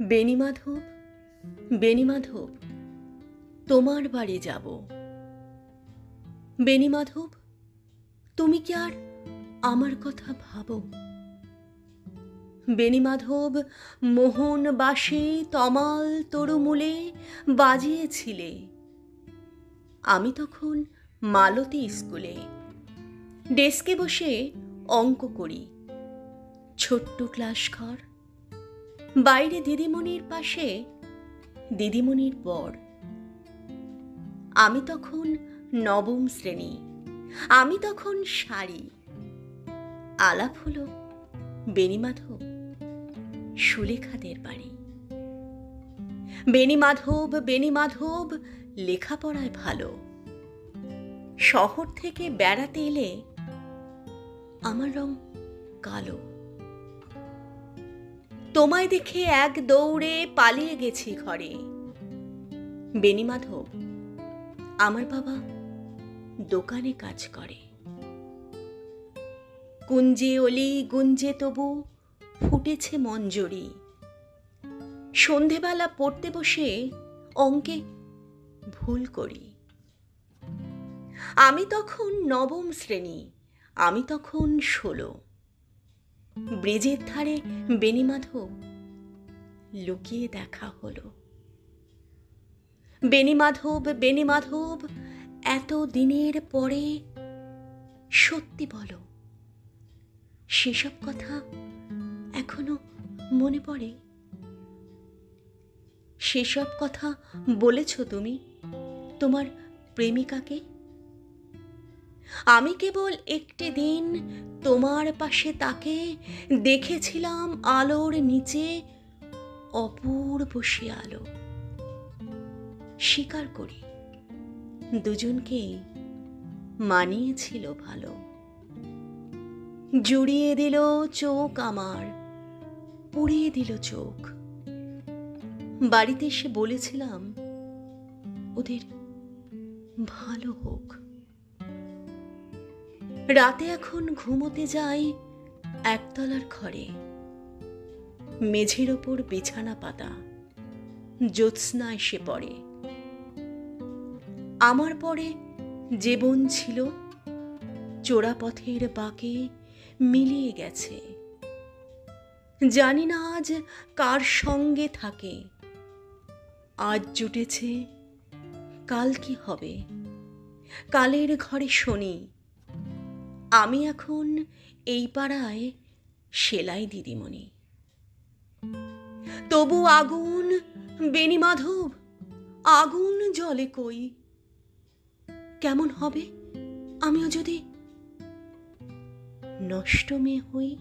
বেণীমাধব, বেণীমাধব, তোমার বাড়ি যাব। বেণীমাধব, তুমি কি আর আমার কথা ভাবো? বেণীমাধব, মোহন বাসে তমাল তরুমূলে বাজিয়েছিলে। আমি তখন মালতী স্কুলে ডেস্কে বসে অঙ্ক করি। ছোট্ট ক্লাস ঘর, বাইরে দিদিমণির পাশে দিদিমণির বর। আমি তখন নবম শ্রেণী, আমি তখন শাড়ি। আলাপ হলো বেণীমাধব, সুলেখাদের বাড়ি। বেণীমাধব, বেণীমাধব, লেখাপড়ায় ভালো। শহর থেকে বেড়াতে এলে আমার রং কালো। তোমায় দেখে এক দৌড়ে পালিয়ে গেছি ঘরে। বেণীমাধব, আমার বাবা দোকানে কাজ করে। কুঞ্জে অলি গুঞ্জে তবু ফুটেছে মঞ্জরি। সন্ধেবেলা পড়তে বসে অঙ্কে ভুল করি। আমি তখন নবম শ্রেণী, আমি তখন 16। ব্রিজের ধারে বেণীমাধব, লুকিয়ে দেখা হলো। বেণীমাধব, বেণীমাধব, এত দিনের পরে সত্যি বলো, সেসব কথা এখনো মনে পড়ে? সেসব কথা বলেছ তুমি তোমার প্রেমিকাকে? আমি কেবল একটি দিন তোমার পাশে তাকে দেখেছিলাম আলোর নিচে, অপূর্ব সে আলো। স্বীকার করি, দুজনকেই মানিয়েছিল ভালো। জুড়িয়ে দিল চোখ আমার, পুড়িয়ে দিল চোখ। বাড়িতে এসে বলেছিলাম ওদের ভালো হোক। রাতে এখন ঘুমোতে যাই একতলার ঘরে। মেঝের ওপর বিছানা পাতা, জ্যোৎস্না এসে পড়ে। আমার পরে যে বোন ছিল চোরাপথের বাঁকে মিলিয়ে গেছে। জানি না আজ কার সঙ্গে থাকে। আজ জুটেছে, কাল কি হবে? কালের ঘরে শনি। আমি এখন এই পাড়ায় সেলাই দিদিমণি। তবু আগুন বেণীমাধব, আগুন জ্বলে কই। কেমন হবে আমিও যদি নষ্ট মেয়ে হই?